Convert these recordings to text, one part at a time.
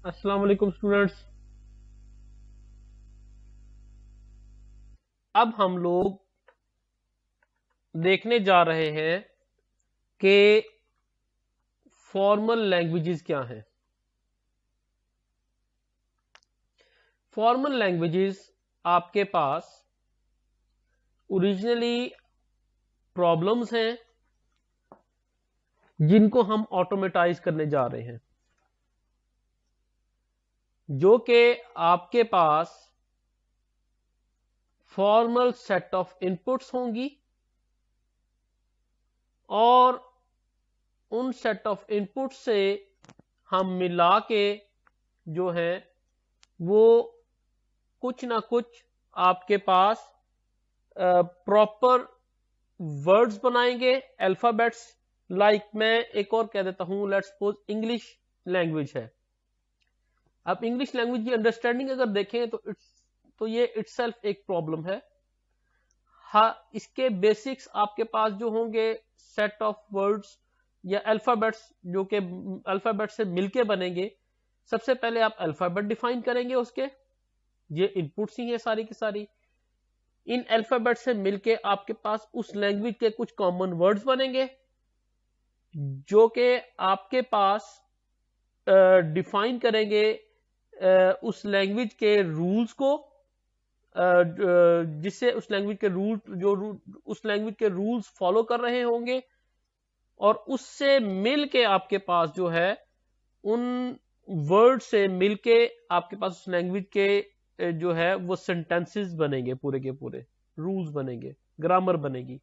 अस्सलाम वालेकुम स्टूडेंट्स। अब हम लोग देखने जा रहे हैं कि फॉर्मल लैंग्वेजेस क्या हैं। फॉर्मल लैंग्वेजेस आपके पास ओरिजिनली प्रॉब्लम्स हैं जिनको हम ऑटोमेटाइज करने जा रहे हैं, जो कि आपके पास फॉर्मल सेट ऑफ इनपुट्स होंगी और उन सेट ऑफ इनपुट से हम मिला के जो है वो कुछ ना कुछ आपके पास प्रॉपर वर्ड्स बनाएंगे, अल्फाबेट्स। लाइक मैं एक और कह देता हूं, लेट्स सपोज इंग्लिश लैंग्वेज है। अब इंग्लिश लैंग्वेज की अंडरस्टैंडिंग अगर देखें तो ये इटसेल्फ एक प्रॉब्लम है। हाँ, इसके बेसिक्स आपके पास जो होंगे सेट ऑफ वर्ड्स या अल्फाबेट्स, जो कि अल्फाबेट से मिलके बनेंगे। सबसे पहले आप अल्फाबेट डिफाइन करेंगे, उसके ये इनपुट्स ही है सारी की सारी। इन अल्फाबेट से मिलके आपके पास उस लैंग्वेज के कुछ कॉमन वर्ड्स बनेंगे जो कि आपके पास डिफाइन करेंगे उस लैंग्वेज के रूल्स को, जिससे उस लैंग्वेज के उस लैंग्वेज के रूल्स फॉलो कर रहे होंगे। और उससे मिल के आपके पास जो है उन वर्ड से मिलके आपके पास उस लैंग्वेज के जो है वो सेंटेंसेस बनेंगे, पूरे के पूरे रूल्स बनेंगे, ग्रामर बनेगी।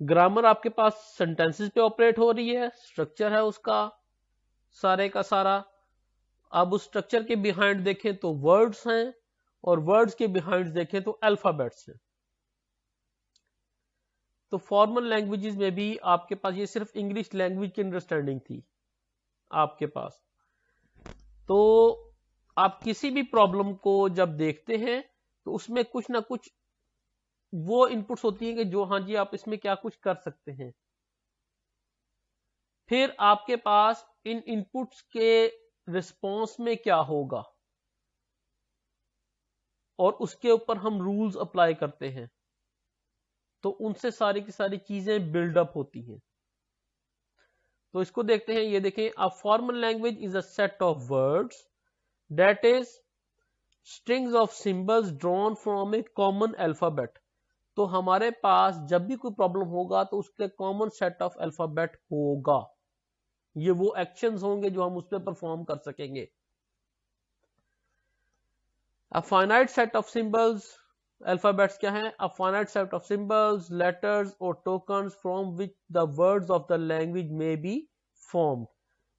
ग्रामर आपके पास सेंटेंसेस पे ऑपरेट हो रही है, स्ट्रक्चर है उसका सारे का सारा। अब उस स्ट्रक्चर के बिहाइंड देखें तो वर्ड्स हैं, और वर्ड्स के बिहाइंड देखें तो अल्फाबेट्स हैं। तो फॉर्मल लैंग्वेजेस में भी आपके पास, ये सिर्फ इंग्लिश लैंग्वेज की अंडरस्टैंडिंग थी आपके पास। तो आप किसी भी प्रॉब्लम को जब देखते हैं तो उसमें कुछ ना कुछ वो इनपुट्स होती हैं कि जो हाँ जी आप इसमें क्या कुछ कर सकते हैं। फिर आपके पास इन इनपुट्स के रिस्पॉन्स में क्या होगा और उसके ऊपर हम रूल्स अप्लाई करते हैं, तो उनसे सारी की सारी चीजें बिल्डअप होती हैं। तो इसको देखते हैं, ये देखें, a formal language is a set of words that is strings of symbols drawn from A common alphabet. तो हमारे पास जब भी कोई प्रॉब्लम होगा तो उसके कॉमन सेट ऑफ अल्फाबेट होगा। ये वो एक्शंस होंगे जो हम उस पर परफॉर्म कर सकेंगे। A finite set of symbols, alphabets क्या हैं? A finite set of symbols, letters और tokens from which the words of the language may be formed.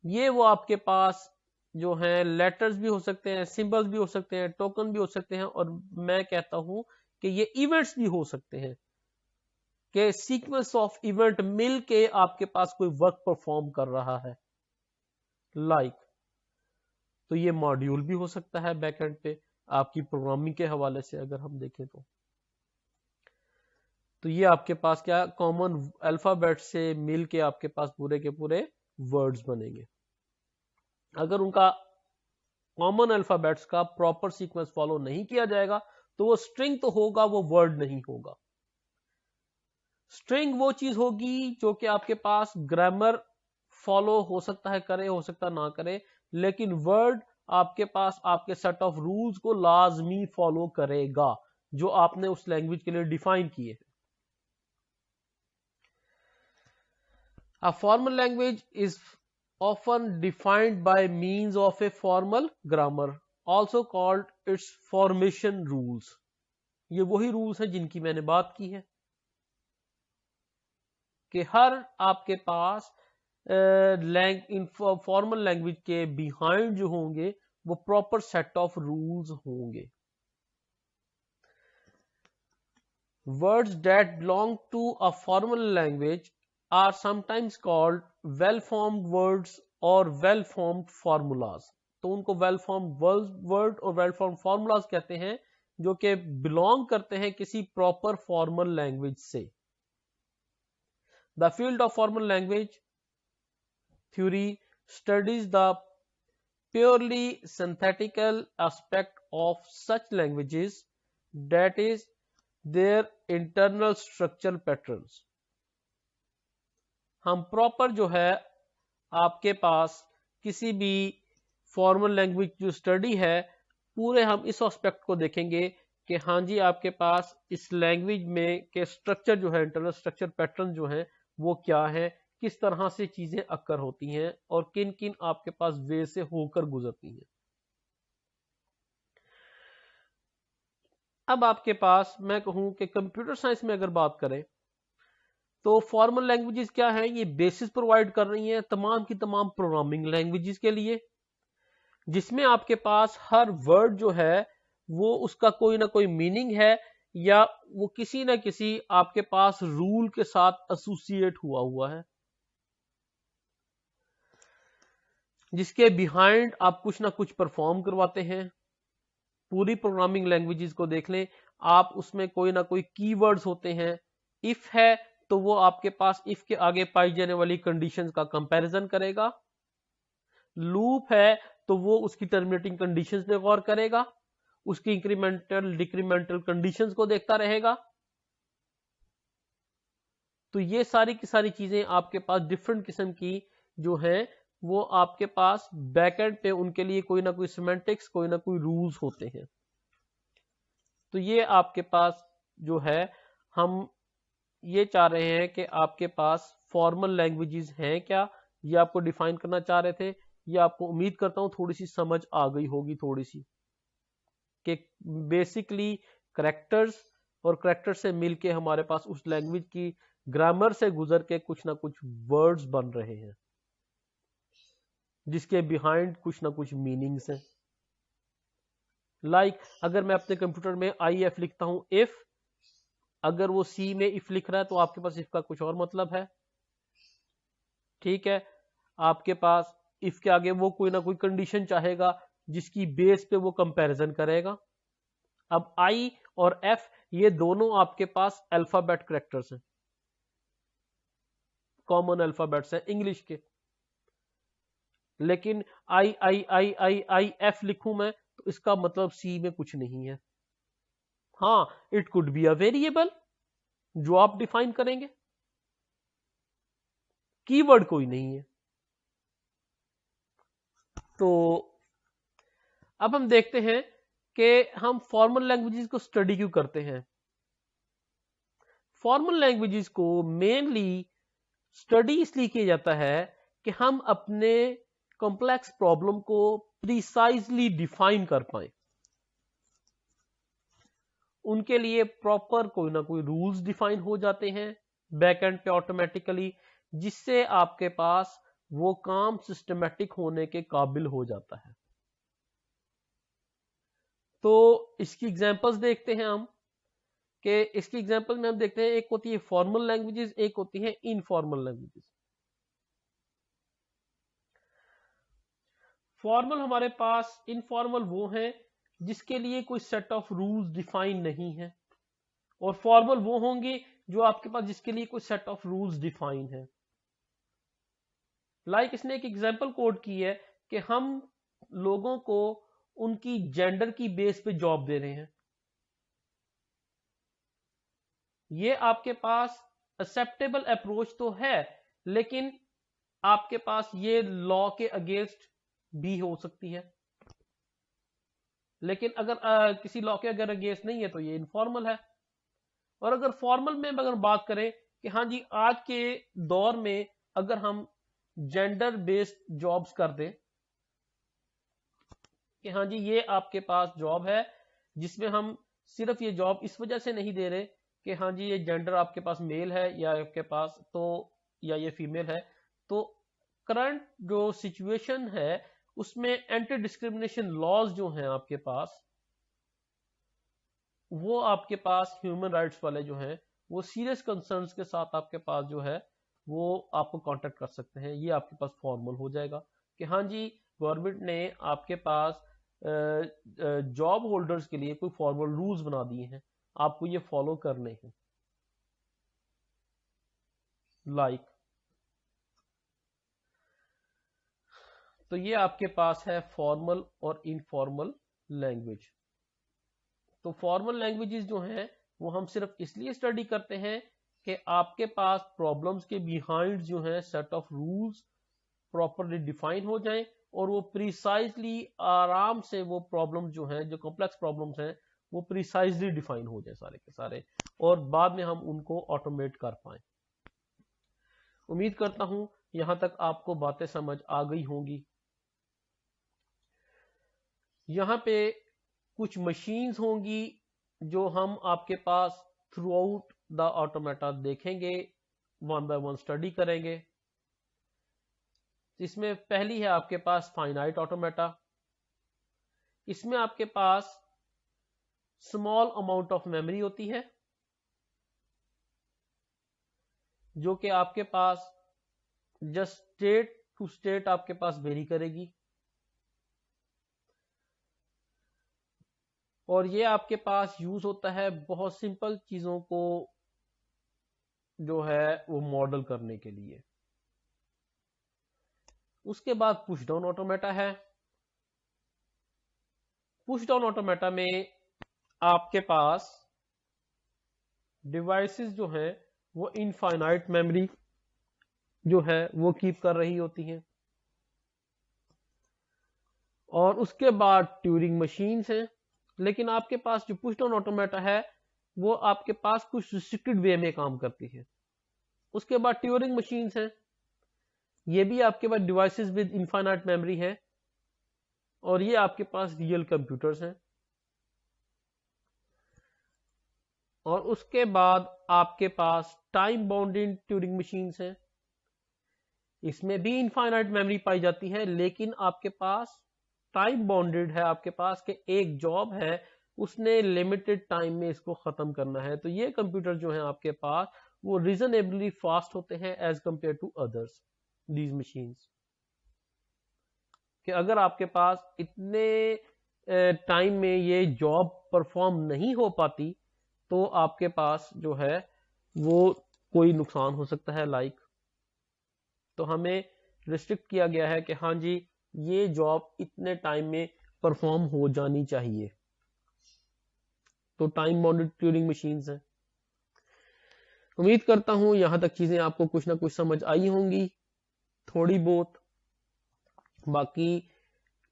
ये वो आपके पास जो हैं लेटर्स भी हो सकते हैं, सिंबल्स भी हो सकते हैं, टोकन भी हो सकते हैं, और मैं कहता हूं कि ये इवेंट्स भी हो सकते हैं कि सीक्वेंस ऑफ इवेंट मिल के आपके पास कोई वर्क परफॉर्म कर रहा है। लाइक तो ये मॉड्यूल भी हो सकता है बैकएंड पे, आपकी प्रोग्रामिंग के हवाले से अगर हम देखें तो ये आपके पास क्या कॉमन अल्फाबेट से मिल के आपके पास पूरे के पूरे वर्ड्स बनेंगे। अगर उनका कॉमन अल्फाबेट्स का प्रॉपर सीक्वेंस फॉलो नहीं किया जाएगा तो वो स्ट्रिंग तो होगा, वो वर्ड नहीं होगा। स्ट्रिंग वो चीज होगी जो कि आपके पास ग्रामर फॉलो हो सकता है करे, हो सकता ना करे, लेकिन वर्ड आपके पास आपके सेट ऑफ रूल्स को लाजमी फॉलो करेगा जो आपने उस लैंग्वेज के लिए डिफाइन किए। A formal language is often defined by means of a formal grammar, also called its formation rules. ये वही रूल्स हैं जिनकी मैंने बात की है कि हर आपके पास फॉर्मल लैंग्वेज के बिहाइंड जो होंगे वो प्रॉपर सेट ऑफ रूल्स होंगे। Words that belong to a formal language are sometimes called well-formed words or well-formed formulas. तो उनको well-formed word और well-formed formulas कहते हैं जो कि belong करते हैं किसी proper formal language से। The field of formal language theory studies the purely synthetical aspect of such languages, that is their internal structural patterns। हम प्रॉपर जो है आपके पास किसी भी फॉर्मल लैंग्वेज जो स्टडी है, पूरे हम इस एस्पेक्ट को देखेंगे कि हाँ जी आपके पास इस लैंग्वेज में के स्ट्रक्चर जो है, इंटरनल स्ट्रक्चर पैटर्न जो है वो क्या है, किस तरह से चीजें अक्कर होती हैं और किन किन आपके पास वे से होकर गुजरती हैं। अब आपके पास मैं कहूं कि कंप्यूटर साइंस में अगर बात करें तो फॉर्मल लैंग्वेजेस क्या है, ये बेसिस प्रोवाइड कर रही हैं तमाम की तमाम प्रोग्रामिंग लैंग्वेजेस के लिए, जिसमें आपके पास हर वर्ड जो है वो उसका कोई ना कोई मीनिंग है या वो किसी ना किसी आपके पास रूल के साथ एसोसिएट हुआ है, जिसके बिहाइंड आप कुछ ना कुछ परफॉर्म करवाते हैं। पूरी प्रोग्रामिंग लैंग्वेजेस को देख लें आप, उसमें कोई ना कोई कीवर्ड्स होते हैं। इफ है तो वो आपके पास इफ के आगे पाई जाने वाली कंडीशंस का कंपैरिजन करेगा, लूप है तो वो उसकी टर्मिनेटिंग कंडीशंस पे गौर करेगा, उसकी इंक्रीमेंटल डिक्रीमेंटल कंडीशंस को देखता रहेगा। तो ये सारी की सारी चीजें आपके पास डिफरेंट किस्म की जो है वो आपके पास बैकएंड पे उनके लिए कोई ना कोई सिमेंटिक्स, कोई ना कोई रूल्स होते हैं। तो ये आपके पास जो है हम ये चाह रहे हैं कि आपके पास फॉर्मल लैंग्वेजेस हैं क्या, ये आपको डिफाइन करना चाह रहे थे। ये आपको उम्मीद करता हूं थोड़ी सी समझ आ गई होगी, थोड़ी सी कि बेसिकली करेक्टर्स और करेक्टर से मिलके हमारे पास उस लैंग्वेज की ग्रामर से गुजर के कुछ ना कुछ वर्ड्स बन रहे हैं जिसके बिहाइंड कुछ ना कुछ मीनिंग्स हैं। लाइक अगर मैं अपने कंप्यूटर में IF लिखता हूं इफ, अगर वो C में इफ लिख रहा है तो आपके पास इफ का कुछ और मतलब है, ठीक है। आपके पास इफ के आगे वो कोई ना कोई कंडीशन चाहेगा जिसकी बेस पे वो कंपैरिजन करेगा। अब I और F ये दोनों आपके पास अल्फाबेट करेक्टर्स हैं, कॉमन अल्फाबेट्स हैं इंग्लिश के, लेकिन आई एफ लिखूं मैं तो इसका मतलब सी में कुछ नहीं है। हाँ, it could be a variable जो आप डिफाइन करेंगे, कीवर्ड कोई नहीं है। तो अब हम देखते हैं कि हम फॉर्मल लैंग्वेजेस को स्टडी क्यों करते हैं। फॉर्मल लैंग्वेजेस को मेनली स्टडी इसलिए किया जाता है कि हम अपने कॉम्प्लेक्स प्रॉब्लम को प्रिसाइजली डिफाइन कर पाए। उनके लिए प्रॉपर कोई ना कोई रूल्स डिफाइन हो जाते हैं बैकएंड पे ऑटोमेटिकली, जिससे आपके पास वो काम सिस्टमेटिक होने के काबिल हो जाता है। तो इसकी एग्जांपल्स देखते हैं हम कि इसकी एग्जांपल में हम देखते हैं एक होती है फॉर्मल लैंग्वेजेस, एक होती है इनफॉर्मल लैंग्वेजेस। फॉर्मल हमारे पास, इनफॉर्मल वो हैं जिसके लिए कोई सेट ऑफ रूल्स डिफाइन नहीं है, और फॉर्मल वो होंगे जो आपके पास जिसके लिए कोई सेट ऑफ रूल्स डिफाइन है। लाइक इसने एक एग्जांपल कोड की है कि हम लोगों को उनकी जेंडर की बेस पे जॉब दे रहे हैं। ये आपके पास एक्सेप्टेबल अप्रोच तो है, लेकिन आपके पास ये लॉ के अगेंस्ट भी हो सकती है। लेकिन अगर किसी लॉ के अगर अगेंस्ट नहीं है तो ये इनफॉर्मल है। और अगर फॉर्मल में अगर बात करें कि हाँ जी आज के दौर में अगर हम जेंडर बेस्ड जॉब्स कर दें कि हाँ जी ये आपके पास जॉब है जिसमें हम सिर्फ ये जॉब इस वजह से नहीं दे रहे कि हाँ जी ये जेंडर आपके पास मेल है या आपके पास तो या ये फीमेल है, तो करंट जो सिचुएशन है उसमें एंटी डिस्क्रिमिनेशन लॉज जो हैं आपके पास, वो आपके पास ह्यूमन राइट्स वाले जो हैं वो सीरियस कंसर्न्स के साथ आपके पास जो है वो आपको कांटेक्ट कर सकते हैं। ये आपके पास फॉर्मल हो जाएगा कि हाँ जी गवर्नमेंट ने आपके पास जॉब होल्डर्स के लिए कोई फॉर्मल रूल्स बना दिए हैं, आपको ये फॉलो करने हैं। लाइक तो ये आपके पास है फॉर्मल और इनफॉर्मल लैंग्वेज। तो फॉर्मल लैंग्वेजेस जो हैं वो हम सिर्फ इसलिए स्टडी करते हैं कि आपके पास प्रॉब्लम्स के बिहाइंड जो है set of rules properly define हो जाएं और वो प्रिसाइजली आराम से वो प्रॉब्लम जो है, जो कॉम्प्लेक्स प्रॉब्लम्स हैं, वो प्रिसाइजली डिफाइन हो जाए सारे के सारे, और बाद में हम उनको ऑटोमेट कर पाए। उम्मीद करता हूं यहां तक आपको बातें समझ आ गई होंगी। यहां पे कुछ मशीन्स होंगी जो हम आपके pass through out the automata देखेंगे, वन बाय वन स्टडी करेंगे। इसमें पहली है आपके पास फाइनाइट ऑटोमेटा। इसमें आपके पास स्मॉल अमाउंट ऑफ मेमोरी होती है जो कि आपके पास जस्ट स्टेट टू स्टेट आपके पास वेरी करेगी, और ये आपके पास यूज होता है बहुत सिंपल चीजों को जो है वो मॉडल करने के लिए। उसके बाद पुश डाउन ऑटोमेटा है। पुश डाउन ऑटोमेटा में आपके पास डिवाइसेस जो है वो इनफाइनाइट मेमोरी जो है वो कीप कर रही होती हैं। और उसके बाद ट्यूरिंग मशीन्स हैं, लेकिन आपके पास जो पुश डाउन ऑटोमेटा है वो आपके पास कुछ रिस्ट्रिक्टेड वे में काम करती है। उसके बाद ट्यूरिंग मशीन्स हैं, ये भी आपके पास डिवाइसेस विद इनफाइनाइट मेमोरी है, और ये आपके पास रियल कंप्यूटर्स हैं। और उसके बाद आपके पास टाइम बाउंडेड ट्यूरिंग मशीन्स हैं, इसमें भी इनफाइनाइट मेमोरी पाई जाती है, लेकिन आपके पास टाइम बाउंडेड है, आपके पास के एक जॉब है, उसने लिमिटेड टाइम में इसको खत्म करना है। तो ये कंप्यूटर जो है आपके पास वो रीजनेबली फास्ट होते हैं as compare to others these machines, कि अगर आपके पास इतने टाइम में ये जॉब परफॉर्म नहीं हो पाती तो आपके पास जो है वो कोई नुकसान हो सकता है लाइक। तो हमें रिस्ट्रिक्ट किया गया है कि हाँ जी ये जॉब इतने टाइम में परफॉर्म हो जानी चाहिए। तो टाइम बाउंडेड ट्यूरिंग मशीन्स हैं। उम्मीद करता हूं यहां तक चीजें आपको कुछ ना कुछ समझ आई होंगी, थोड़ी बहुत। बाकी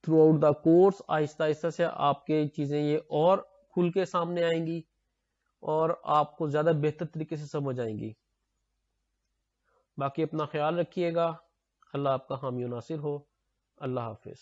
through out the course Aahista Aahista से आपके चीजें ये और खुल के सामने आएंगी और आपको ज्यादा बेहतर तरीके से समझ आएंगी। बाकी अपना ख्याल रखिएगा। अल्लाह आपका हामी नासिर हो। अल्लाह हाफिज।